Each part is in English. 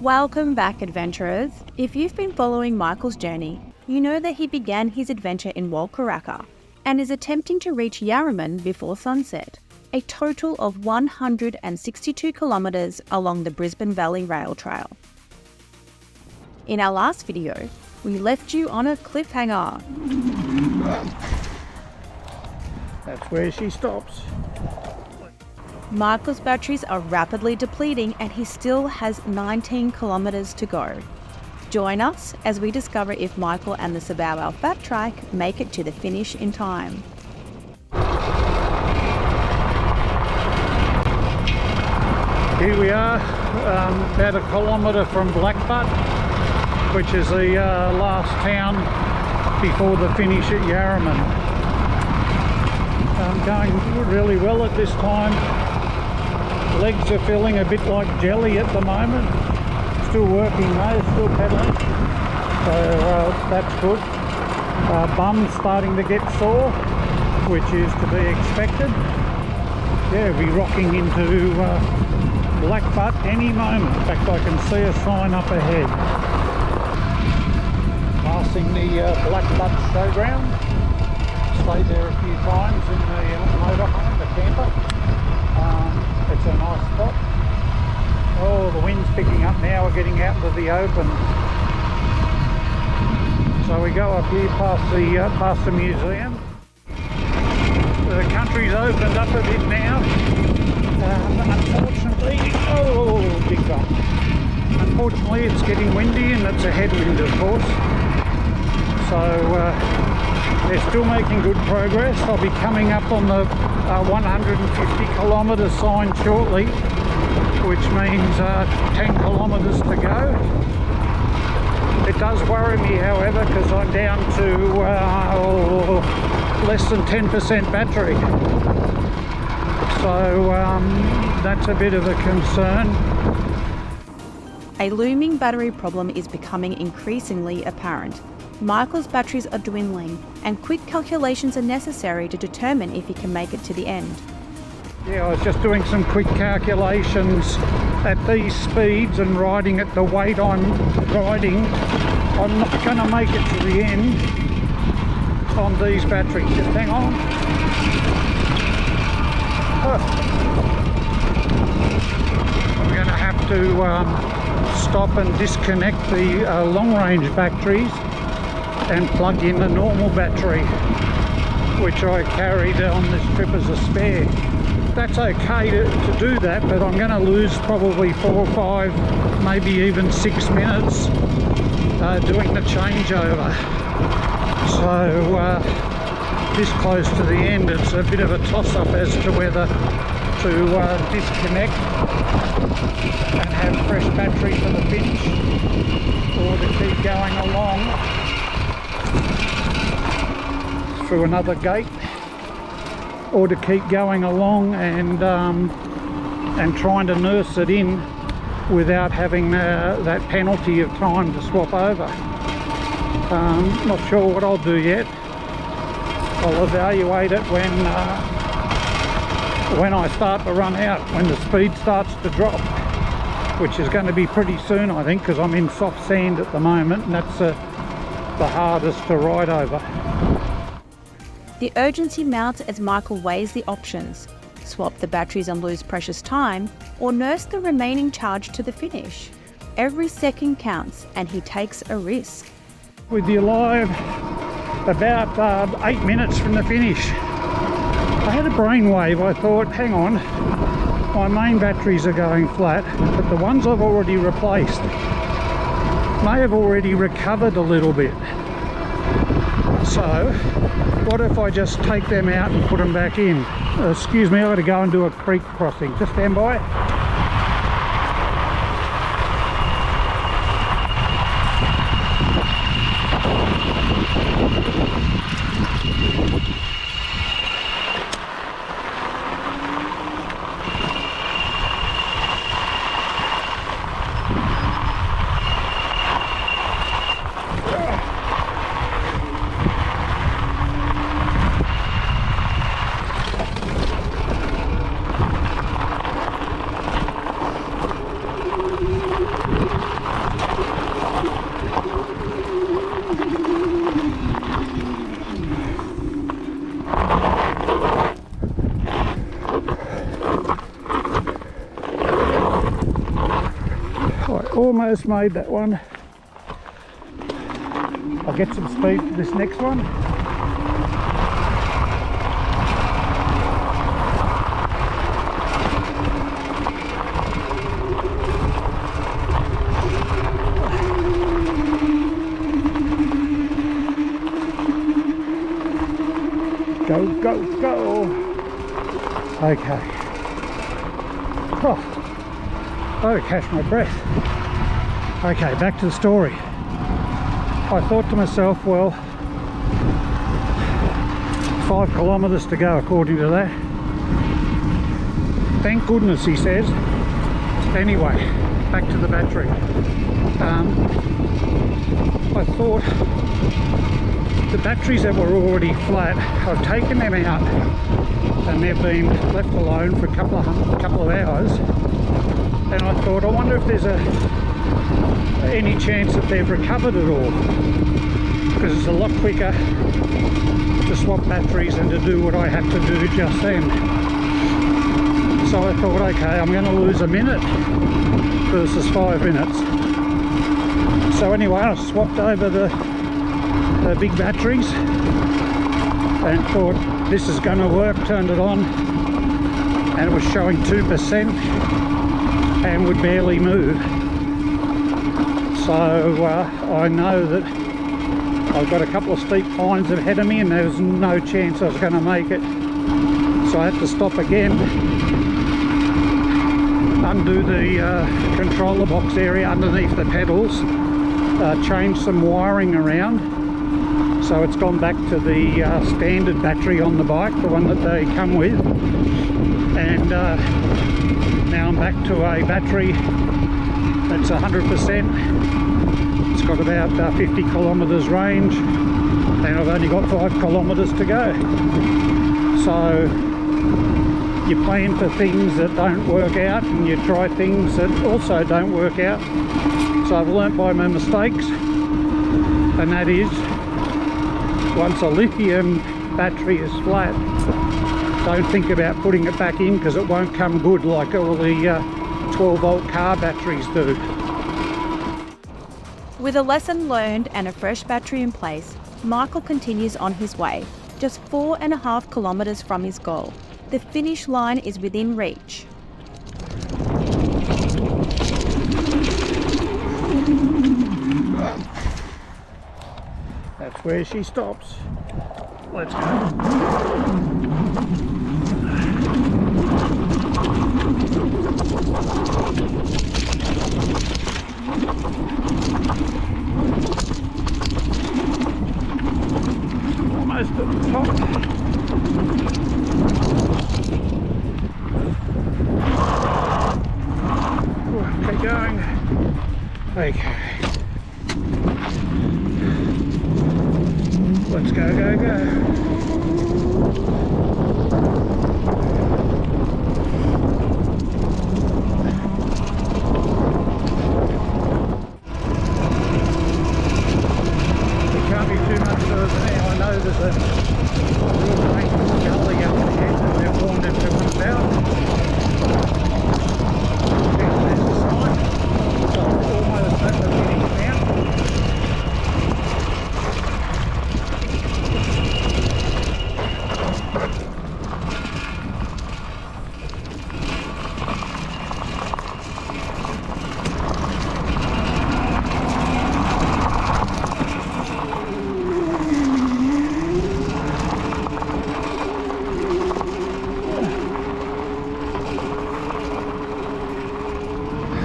Welcome back, adventurers. If you've been following Michael's journey, you know that he began his adventure in Walkaraka and is attempting to reach Yarraman before sunset, a total of 162 kilometres along the Brisbane Valley Rail Trail. In our last video, we left you on a cliffhanger. That's where she stops. Michael's batteries are rapidly depleting and he still has 19 kilometres to go. Join us as we discover if Michael and the Sobowo FAT Trike make it to the finish in time. Here we are, about a kilometre from Blackbutt, which is the last town before the finish at Yarraman. Going really well at this time. Legs are feeling a bit like jelly at the moment. Still working though, still pedalling, so that's good. Bum's starting to get sore, which is to be expected. Yeah, we're rocking into Blackbutt any moment. In fact, I can see a sign up ahead. Passing the Blackbutt showground. Stayed there a few times in the motorhome, the camper. It's a nice spot. Oh, the wind's picking up now. We're getting out into the open. So we go up here past the museum. The country's opened up a bit now. Unfortunately, oh, big bump. Unfortunately, it's getting windy and it's a headwind, of course. So they're still making good progress. I'll be coming up on the 150 kilometre sign shortly, which means 10 kilometres to go. It does worry me, however, because I'm down to less than 10% battery. So that's a bit of a concern. A looming battery problem is becoming increasingly apparent. Michael's batteries are dwindling and quick calculations are necessary to determine if he can make it to the end. Yeah, I was just doing some quick calculations at these speeds and riding at the weight I'm riding. I'm not going to make it to the end on these batteries. Just hang on. I'm going to have to stop and disconnect the long-range batteries and plug in the normal battery, which I carried on this trip as a spare. That's okay to do that, but I'm going to lose probably 4 or 5, maybe even 6 minutes doing the changeover. So this close to the end, it's a bit of a toss-up as to whether to disconnect and have fresh battery for the finish, or to keep going along through another gate, or to keep going along and trying to nurse it in without having that penalty of time to swap over. Not sure what I'll do yet. I'll evaluate it when I start to run out, when the speed starts to drop, which is going to be pretty soon, I think, because I'm in soft sand at the moment, and that's the hardest to ride over. The urgency mounts as Michael weighs the options: swap the batteries and lose precious time, or nurse the remaining charge to the finish. Every second counts and he takes a risk. With you live about 8 minutes from the finish. I had a brainwave. I thought, hang on, my main batteries are going flat, but the ones I've already replaced may have already recovered a little bit. So what if I just take them out and put them back in? Excuse me, I've got to go and do a creek crossing. Just stand by. Almost made that one. I'll get some speed for this next one. Go, go, go. Okay. Oh, catch my breath. Okay, back to the story. I thought to myself, well, 5 kilometres to go according to that. Thank goodness, he says. Anyway, back to the battery. I thought the batteries that were already flat, I've taken them out and they've been left alone for a couple of hours, and I thought, I wonder if there's any chance that they've recovered at all, because it's a lot quicker to swap batteries than to do what I had to do just then. So I thought, okay, I'm going to lose a minute versus 5 minutes. So anyway, I swapped over the big batteries and thought this is going to work. Turned it on and it was showing 2% and would barely move. So I know that I've got a couple of steep pines ahead of me and there was no chance I was going to make it. So I had to stop again, undo the controller box area underneath the pedals, change some wiring around. So it's gone back to the standard battery on the bike, the one that they come with. And now I'm back to a battery that's 100%. It's got about 50 kilometres range and I've only got 5 kilometres to go. So you plan for things that don't work out and you try things that also don't work out. So I've learnt by my mistakes, and that is, once a lithium battery is flat, don't think about putting it back in, because it won't come good like all the 12-volt car batteries do. With a lesson learned and a fresh battery in place, Michael continues on his way, just 4.5 kilometres from his goal. The finish line is within reach. That's where she stops. Let's go. Almost at the top. Keep going. Okay. Let's go, go, go. It can't be too much further now. I know there's a real dangerous gully up ahead that they've warned everyone about. There's the sign. So we're almost at the finish now.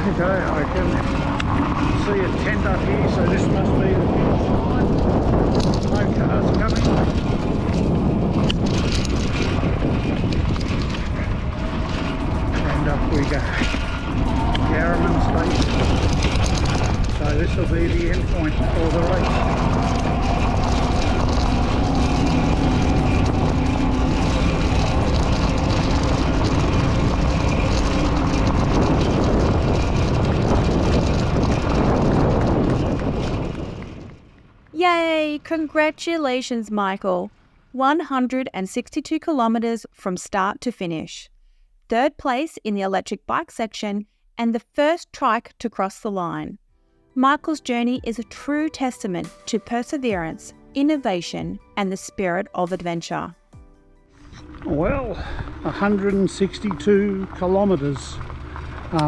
Okay, I can see a tent up here, so this must be the finish line. No cars coming. And up we go. Yarraman Station. So this will be the end point for the race. Yay! Congratulations, Michael. 162 kilometres from start to finish. Third place in the electric bike section and the first trike to cross the line. Michael's journey is a true testament to perseverance, innovation, and the spirit of adventure. Well, 162 kilometres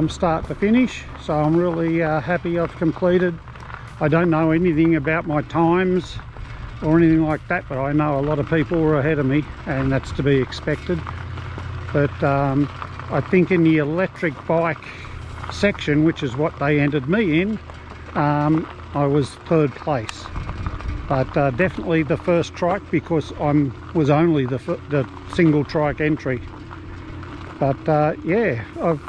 start to finish, so I'm really happy I've completed. I don't know anything about my times or anything like that, but I know a lot of people were ahead of me, and that's to be expected. But I think in the electric bike section, which is what they entered me in, I was third place. But definitely the first trike, because I was only the single trike entry. But yeah, I've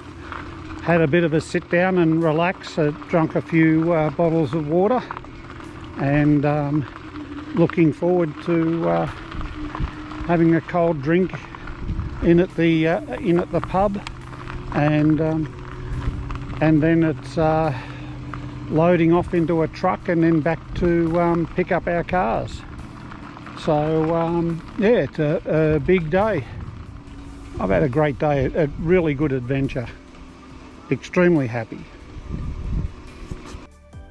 had a bit of a sit down and relax, drunk a few bottles of water, and looking forward to having a cold drink in at the pub, and then it's loading off into a truck and then back to pick up our cars. So yeah, it's a big day. I've had a great day, a really good adventure. Extremely happy.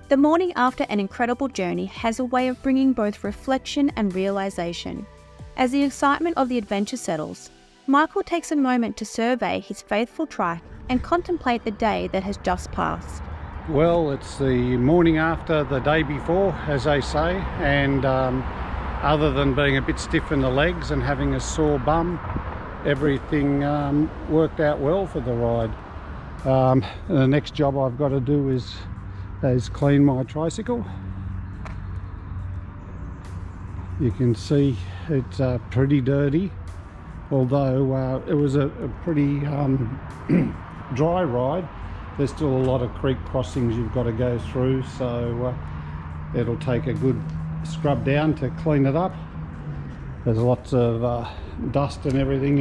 The morning after an incredible journey has a way of bringing both reflection and realisation. As the excitement of the adventure settles, Michael takes a moment to survey his faithful trike and contemplate the day that has just passed. Well, it's the morning after the day before, as they say, and other than being a bit stiff in the legs and having a sore bum, everything worked out well for the ride. The next job I've got to do is clean my tricycle. You can see it's pretty dirty, although it was a pretty dry ride. There's still a lot of creek crossings you've got to go through, so it'll take a good scrub down to clean it up. There's lots of dust and everything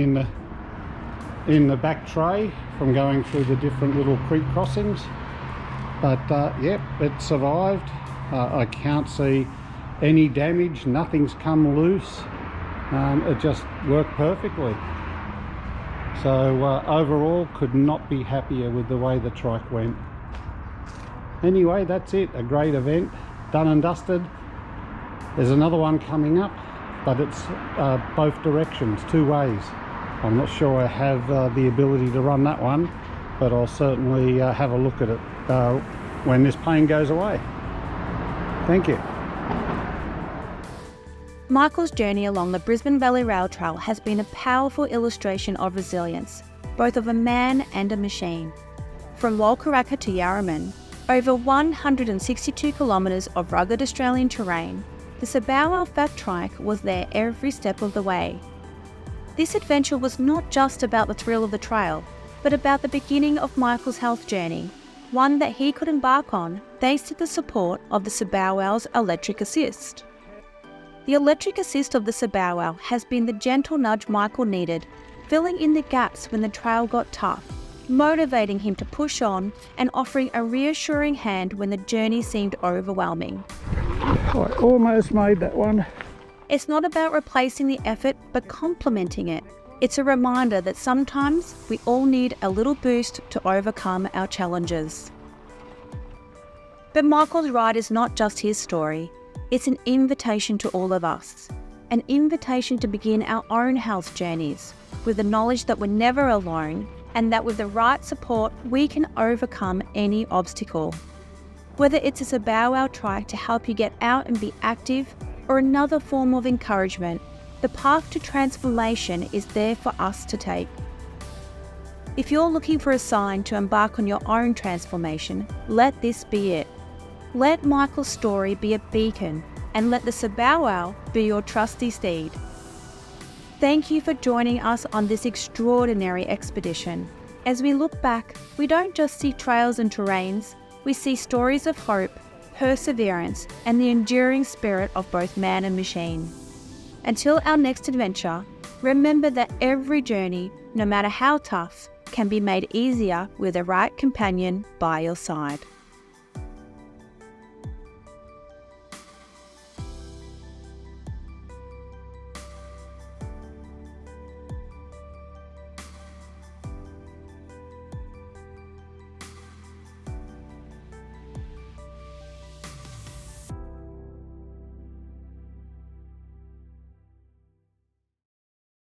in the back tray from going through the different little creek crossings, but yep, it survived. I can't see any damage, nothing's come loose. It just worked perfectly. So overall, could not be happier with the way the trike went. Anyway, that's it, a great event, done and dusted. There's another one coming up, but it's both directions, two ways. I'm not sure I have the ability to run that one, but I'll certainly have a look at it when this pain goes away. Thank you. Michael's journey along the Brisbane Valley Rail Trail has been a powerful illustration of resilience, both of a man and a machine. From Walkaracka to Yarraman, over 162 kilometres of rugged Australian terrain, the Sobowo FAT Trike was there every step of the way. This adventure was not just about the thrill of the trail, but about the beginning of Michael's health journey, one that he could embark on thanks to the support of the Sobowo's electric assist. The electric assist of the Sobowo has been the gentle nudge Michael needed, filling in the gaps when the trail got tough, motivating him to push on and offering a reassuring hand when the journey seemed overwhelming. I almost made that one. It's not about replacing the effort, but complementing it. It's a reminder that sometimes we all need a little boost to overcome our challenges. But Michael's ride is not just his story. It's an invitation to all of us, an invitation to begin our own health journeys with the knowledge that we're never alone and that with the right support we can overcome any obstacle. Whether it's a Sobowo trike to help you get out and be active or another form of encouragement, the path to transformation is there for us to take. If you're looking for a sign to embark on your own transformation, let this be it. Let Michael's story be a beacon and let the Sobowo be your trusty steed. Thank you for joining us on this extraordinary expedition. As we look back, we don't just see trails and terrains, we see stories of hope, perseverance, and the enduring spirit of both man and machine. Until our next adventure, remember that every journey, no matter how tough, can be made easier with the right companion by your side.